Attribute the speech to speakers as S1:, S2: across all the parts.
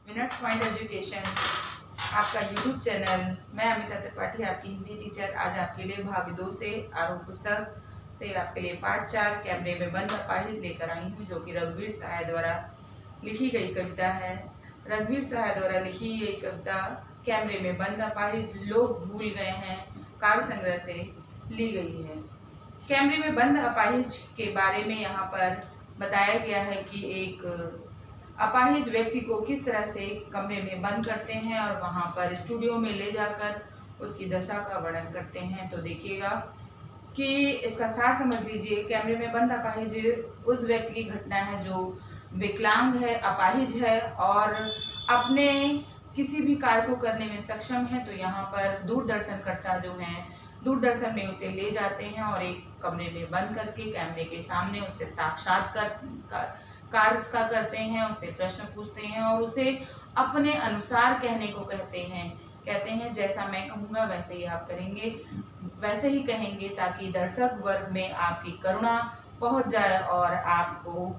S1: Minutes point education आपका YouTube channel. मैं अमिता त्रिपाठी आपकी हिंदी टीचर आज आपके लिए भाग 2 से आरोह पुस्तक से आपके लिए पाठ 4 कैमरे में बंद अपाहिज लेकर आई हूँ, जो कि रघुवीर सहाय द्वारा लिखी गई कविता है। रघुवीर सहाय द्वारा लिखी गई कविता कैमरे में बंद अपाहिज लोग भूल गए हैं काव्य संग्रह से ली गई है। कैमरे में बंद अपाहिज के बारे में यहाँ पर बताया गया है कि एक अपाहिज व्यक्ति को किस तरह से कमरे में बंद करते हैं और वहाँ पर स्टूडियो में ले जाकर उसकी दशा का वर्णन करते हैं। तो देखिएगा कि इसका सार समझ लीजिए। कैमरे में बंद अपाहिज उस व्यक्ति की घटना है जो विकलांग है, अपाहिज है और अपने किसी भी कार्य को करने में सक्षम है। तो यहाँ पर दूरदर्शनकर्ता जो हैं दूरदर्शन में उसे ले जाते हैं और एक कमरे में बंद करके कैमरे के सामने उससे साक्षात्कार उसका करते हैं, उससे प्रश्न पूछते हैं और उसे अपने अनुसार कहने को कहते हैं जैसा मैं कहूँगा वैसे ही आप करेंगे, वैसे ही कहेंगे, ताकि दर्शक वर्ग में आपकी करुणा पहुँच जाए और आपको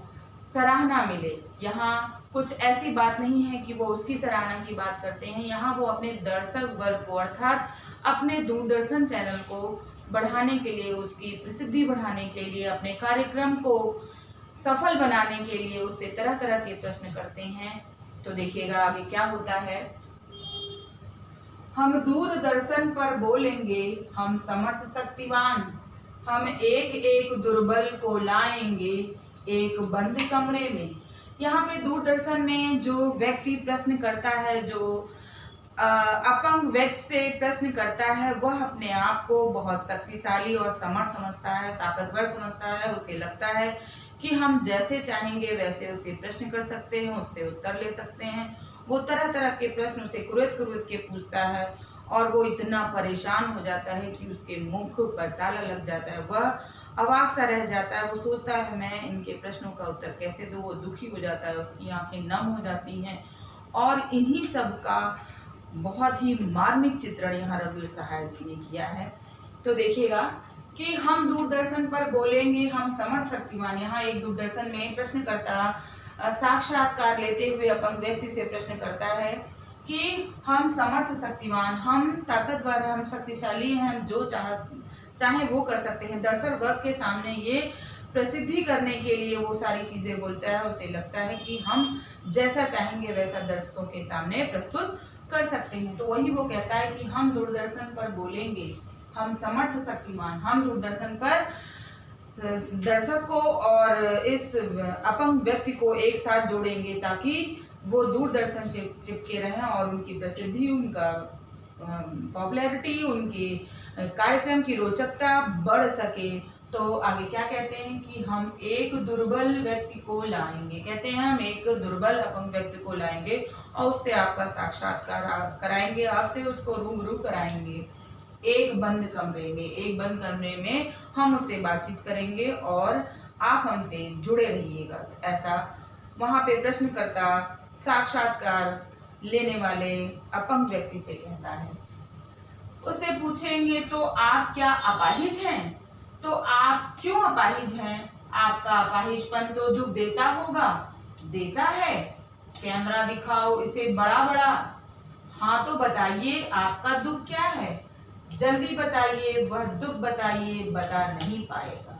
S1: सराहना मिले। यहाँ कुछ ऐसी बात नहीं है कि वो उसकी सराहना की बात करते हैं, यहाँ वो अपने दर्शक वर्ग को अर्थात अपने दूरदर्शन चैनल को बढ़ाने के लिए, उसकी प्रसिद्धि बढ़ाने के लिए, अपने कार्यक्रम को सफल बनाने के लिए उससे तरह तरह के प्रश्न करते हैं। तो देखिएगा आगे क्या होता है। हम दूरदर्शन पर बोलेंगे, हम समर्थ शक्तिवान, हम एक एक दुर्बल को लाएंगे एक बंद कमरे में। यहाँ पे दूरदर्शन में जो व्यक्ति प्रश्न करता है, जो अपंग व्यक्ति से प्रश्न करता है, वह अपने आप को बहुत शक्तिशाली और समर्थ समझता है, ताकतवर समझता है। उसे लगता है कि हम जैसे चाहेंगे वैसे उसे प्रश्न कर सकते हैं, उससे उत्तर ले सकते हैं। वो तरह तरह के प्रश्न उसे कुरेद के पूछता है और वो इतना परेशान हो जाता है कि उसके मुख पर ताला लग जाता है। वह अवाक सा रह जाता है। वो सोचता है मैं इनके प्रश्नों का उत्तर कैसे दूँ। वो दुखी हो जाता है, उसकी आंखें नम हो जाती हैं। और इन्हीं सब का बहुत ही मार्मिक चित्रण यहाँ रघुवीर सहाय जी ने किया है। तो देखिएगा कि हम दूरदर्शन पर बोलेंगे, हम समर्थ शक्तिमान। यहाँ एक दूरदर्शन में प्रश्नकर्ता साक्षात्कार लेते हुए अपंग व्यक्ति से प्रश्न करता है कि हम समर्थ शक्तिमान, हम ताकतवर, हम शक्तिशाली हैं, हम जो चाहे वो कर सकते हैं। दर्शक वर्ग के सामने ये प्रसिद्धि करने के लिए वो सारी चीजें बोलता है। उसे लगता है कि हम जैसा चाहेंगे वैसा दर्शकों के सामने प्रस्तुत कर सकते हैं। तो वही वो कहता है कि हम दूरदर्शन पर बोलेंगे, हम समर्थ शक्तिमान, हम दूरदर्शन पर दर्शक को और इस अपंग व्यक्ति को एक साथ जोड़ेंगे ताकि वो दूरदर्शन चिपके रहें और उनकी प्रसिद्धि, उनका पॉपुलैरिटी, उनकी कार्यक्रम की रोचकता बढ़ सके। तो आगे क्या कहते हैं कि हम एक दुर्बल व्यक्ति को लाएंगे। कहते हैं हम एक दुर्बल अपंग व्यक्ति को लाएंगे और उससे आपका साक्षात्कार कराएंगे, आपसे उसको रूबरू कराएंगे एक बंद कमरे में हम उससे बातचीत करेंगे और आप हमसे जुड़े रहिएगा। ऐसा वहाँ पे प्रश्नकर्ता साक्षात्कार लेने वाले अपंग व्यक्ति से कहता है। उससे पूछेंगे तो आप क्या अपाहिज हैं? तो आप क्यों अपाहिज हैं? आपका अपाहिजपन तो दुख देता होगा। देता है? कैमरा दिखाओ इसे बड़ा बड़ा। हाँ तो बताइए आपका दुख क्या है? जल्दी बताइए, वह दुख बताइए, बता नहीं पाएगा।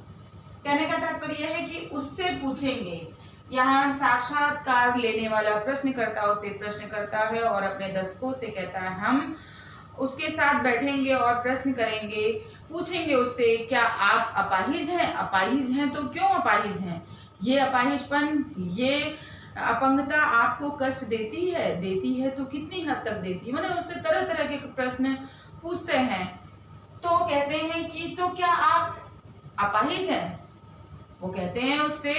S1: कहने का तात्पर्य है कि उससे पूछेंगे। यहाँ साक्षात्कार लेने वाला प्रश्नकर्ता उसे प्रश्न करता है और अपने दर्शकों से कहता है हम उसके साथ बैठेंगे और प्रश्न करेंगे, पूछेंगे उससे क्या आप अपाहिज हैं? अपाहिज हैं तो क्यों अपाहिज हैं? ये अपाहिजपन, ये अपंगता आपको कष्ट देती है तो कितनी हद तक देती है? मैंने उससे तरह तरह के प्रश्न पूछते हैं। तो कहते हैं कि तो क्या आप अपाहिज हैं? वो कहते हैं उससे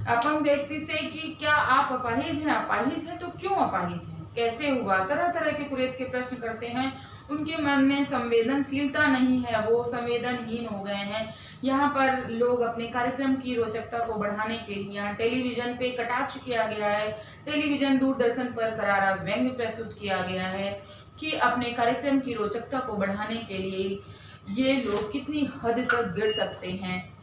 S1: अपंग व्यक्ति से कि क्या आप अपाहिज हैं? अपाहिज हैं तो क्यों अपाहिज हैं? कैसे हुआ? तरह तरह के कुरेद के प्रश्न करते हैं। उनके मन में संवेदनशीलता नहीं है, वो संवेदनहीन हो गए हैं। यहाँ पर लोग अपने कार्यक्रम की रोचकता को बढ़ाने के लिए यहाँ टेलीविजन पे कटाक्ष किया गया है, टेलीविजन दूरदर्शन पर करारा व्यंग्य प्रस्तुत किया गया है कि अपने कार्यक्रम की रोचकता को बढ़ाने के लिए ये लोग कितनी हद तक गिर सकते हैं।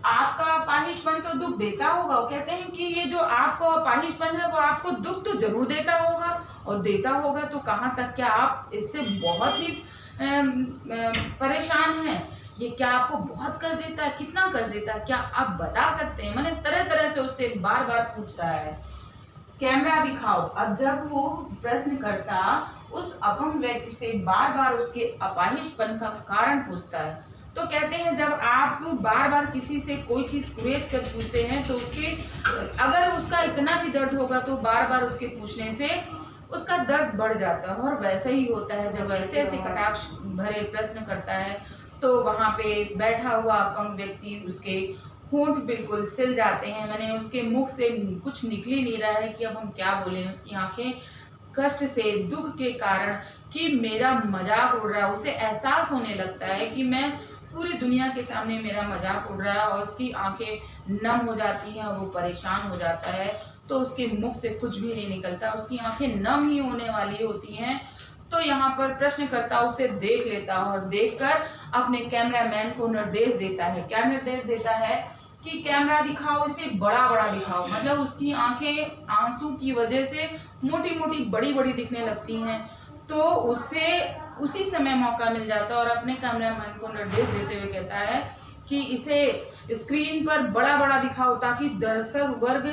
S1: आपका अपाहिजपन तो दुख देता होगा। वो कहते हैं कि ये जो आपको अपाहिजपन है वो आपको दुख तो जरूर देता होगा, और देता होगा तो कहाँ तक, क्या आप इससे बहुत ही परेशान हैं? ये क्या आपको बहुत कष्ट देता है? कितना कष्ट देता है, क्या आप बता सकते हैं? मैंने तरह तरह से उससे बार बार पूछ रहा है, कैमरा दिखाओ। अब जब वो प्रश्नकर्ता उस अपंग व्यक्ति से बार बार उसके अपाहिजपन का कारण पूछता है, तो कहते हैं जब आप बार बार किसी से कोई चीज कुरेद कर पूछते हैं तो उसके, अगर उसका इतना भी दर्द होगा तो बार बार उसके पूछने से उसका दर्द बढ़ जाता है। और वैसा ही होता है जब ऐसे ऐसे कटाक्ष भरे प्रश्न करता है तो वहां पे बैठा हुआ अपंग व्यक्ति, उसके होंठ बिल्कुल सिल जाते हैं। मैंने उसके मुख से कुछ निकल ही नहीं रहा है कि अब हम क्या बोलें। उसकी आंखें कष्ट से, दुख के कारण कि मेरा मजाक उड़ रहा है, उसे एहसास होने लगता है कि मैं पूरी दुनिया के सामने मेरा मजाक उड़ रहा है, और उसकी आंखें नम हो जाती हैं और वो परेशान हो जाता है। तो उसके मुख से कुछ भी नहीं निकलता, उसकी आंखें नम ही होने वाली होती हैं। तो यहाँ पर प्रश्नकर्ता उसे देख लेता है और देखकर अपने कैमरामैन को निर्देश देता है। क्या निर्देश देता है? कि कैमरा दिखाओ, इसे बड़ा बड़ा दिखाओ। मतलब उसकी आंखें आंसू की वजह से मोटी मोटी बड़ी बड़ी दिखने लगती हैं। तो उससे उसी समय मौका मिल जाता है और अपने कैमरामैन को निर्देश देते हुए कहता है कि इसे स्क्रीन पर बड़ा बड़ा दिखाओ, ताकि दर्शक वर्ग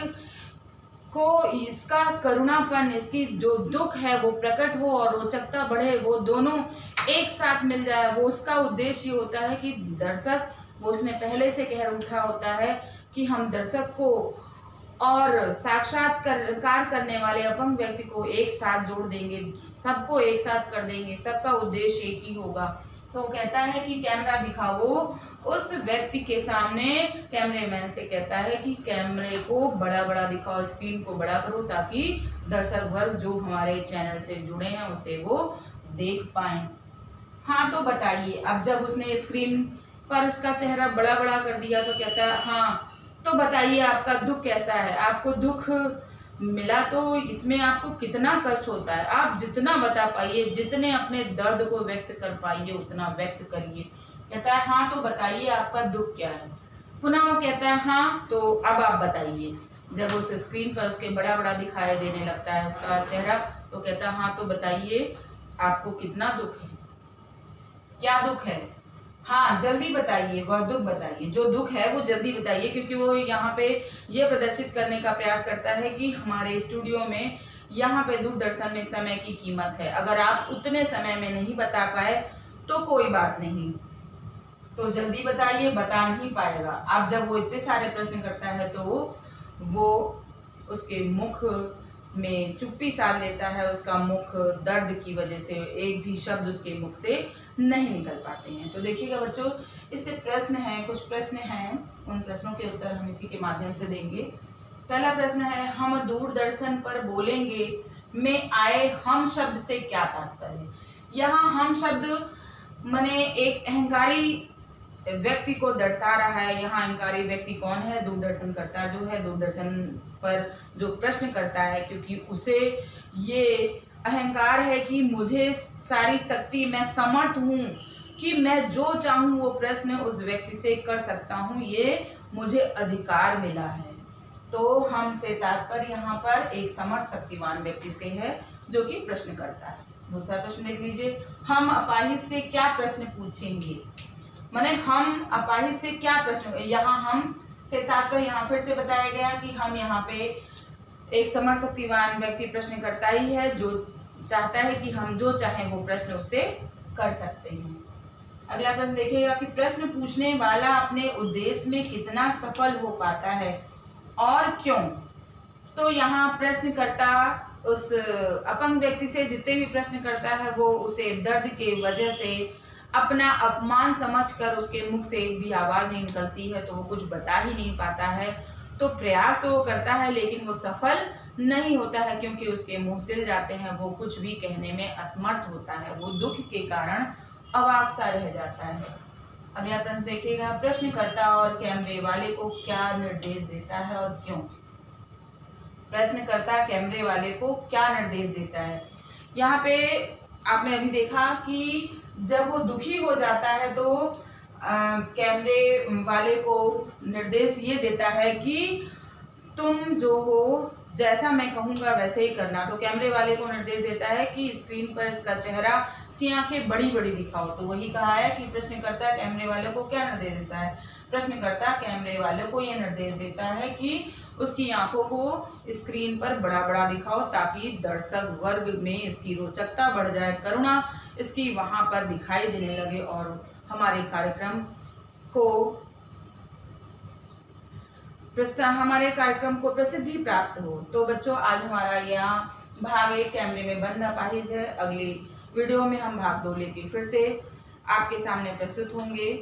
S1: को इसका करुणापन, इसकी जो दुख है वो प्रकट हो और रोचकता बढ़े, वो दोनों एक साथ मिल जाए। वो उसका उद्देश्य ये होता है कि दर्शक, वो उसने पहले से कह उठा होता है कि हम दर्शक को और साक्षात्कार करने वाले अपंग व्यक्ति को एक साथ जोड़ देंगे, सबको एक साथ कर देंगे, सबका उद्देश्य एक ही होगा। तो कहता है कि कैमरा दिखाओ, उस व्यक्ति के सामने कैमरेमैन से कहता है कि कैमरे को बड़ा बड़ा दिखाओ, स्क्रीन को बड़ा करो, ताकि दर्शक वर्ग जो हमारे चैनल से जुड़े हैं उसे वो देख पाए। हाँ तो बताइए। अब जब उसने स्क्रीन पर उसका चेहरा बड़ा बड़ा कर दिया तो कहता है हाँ तो बताइए आपका दुख कैसा है, आपको दुख मिला तो इसमें आपको कितना कष्ट होता है, आप जितना बता पाइए, जितने अपने दर्द को व्यक्त कर पाइए उतना व्यक्त करिए। कहता है हाँ तो बताइए आपका दुख क्या है। पुनः वो कहता है हाँ तो अब आप बताइए। जब उस स्क्रीन पर उसके बड़ा बड़ा दिखाई देने लगता है उसका चेहरा, तो कहता है हाँ तो बताइए आपको कितना दुख है, क्या दुख है, हाँ जल्दी बताइए, वह दुख बताइए, जो दुख है वो जल्दी बताइए। क्योंकि वो यहाँ पे ये प्रदर्शित करने का प्रयास करता है कि हमारे स्टूडियो में, यहाँ पे दूरदर्शन में समय की कीमत है। अगर आप उतने समय में नहीं बता पाए तो कोई बात नहीं, तो जल्दी बताइए, बता नहीं पाएगा। अब जब वो इतने सारे प्रश्न करता है तो वो उसके मुख में चुप्पी साध लेता है। उसका मुख दर्द की वजह से एक भी शब्द उसके मुख से नहीं निकल पाते हैं। तो देखिएगा बच्चों, इससे प्रश्न है, कुछ प्रश्न हैं, उन प्रश्नों के उत्तर हम इसी के माध्यम से देंगे। पहला प्रश्न है, हम दूरदर्शन पर बोलेंगे में आए हम शब्द से क्या तात्पर्य? यहाँ हम शब्द माने एक अहंकारी व्यक्ति को दर्शा रहा है। यहाँ अहंकारी व्यक्ति कौन है? दूरदर्शन करता जो है, दूरदर्शन पर जो प्रश्न करता है, क्योंकि उसे ये अहंकार है कि मुझे सारी शक्ति, मैं समर्थ हूँ कि मैं जो चाहूँ वो प्रश्न उस व्यक्ति से कर सकता हूँ, ये मुझे अधिकार मिला है। तो हम से तात्पर्य यहाँ पर एक समर्थ शक्तिवान व्यक्ति से है जो कि प्रश्न करता है। दूसरा प्रश्न देख लीजिए, हम अपाहिज से क्या प्रश्न पूछेंगे? माने हम अपाहिज से क्या प्रश्न, यहाँ हम से तात्पर्य यहाँ फिर से बताया गया कि हम यहाँ पे एक समर्थ शक्तिवान व्यक्ति प्रश्न करता ही है जो चाहता है कि हम जो चाहें वो प्रश्न उससे कर सकते हैं। अगला प्रश्न देखिएगा कि प्रश्न पूछने वाला अपने उद्देश्य में कितना सफल हो पाता है और क्यों? तो यहाँ प्रश्नकर्ता उस अपंग व्यक्ति से जितने भी प्रश्न करता है वो उसे दर्द के वजह से अपना अपमान समझकर उसके मुख से एक भी आवाज नहीं निकलती है, तो वो कुछ बता ही नहीं पाता है। तो प्रयास तो वो करता है लेकिन वो सफल नहीं होता है, क्योंकि उसके मुंह सिल जाते हैं, वो कुछ भी कहने में असमर्थ होता है, वो दुख के कारण अवाक सा रह जाता है। अगला प्रश्न देखिएगा, प्रश्नकर्ता और कैमरे वाले को क्या निर्देश देता है और क्यों? प्रश्नकर्ता कैमरे वाले को क्या निर्देश देता है? यहाँ पे आपने अभी देखा कि जब वो दुखी हो जाता है तो कैमरे वाले को निर्देश ये देता है कि तुम जो हो जैसा मैं कहूँगा वैसे ही करना। तो कैमरे वाले को निर्देश देता है कि स्क्रीन पर इसका चेहरा, इसकी आंखें बड़ी बड़ी दिखाओ। तो वही कहा है कि प्रश्नकर्ता कैमरे वाले को क्या निर्देश देता है? प्रश्नकर्ता कैमरे वाले को यह निर्देश देता है कि उसकी आंखों को स्क्रीन पर बड़ा बड़ा दिखाओ ताकि दर्शक वर्ग में इसकी रोचकता बढ़ जाए, करुणा इसकी वहां पर दिखाई देने लगे और हमारे कार्यक्रम को प्रसिद्धि प्राप्त हो। तो बच्चों, आज हमारा यहाँ भाग 1 कैमरे में बंद अपाहिज है। अगली वीडियो में हम भाग 2 लेके फिर से आपके सामने प्रस्तुत होंगे।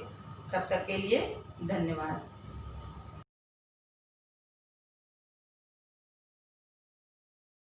S1: तब तक के लिए धन्यवाद।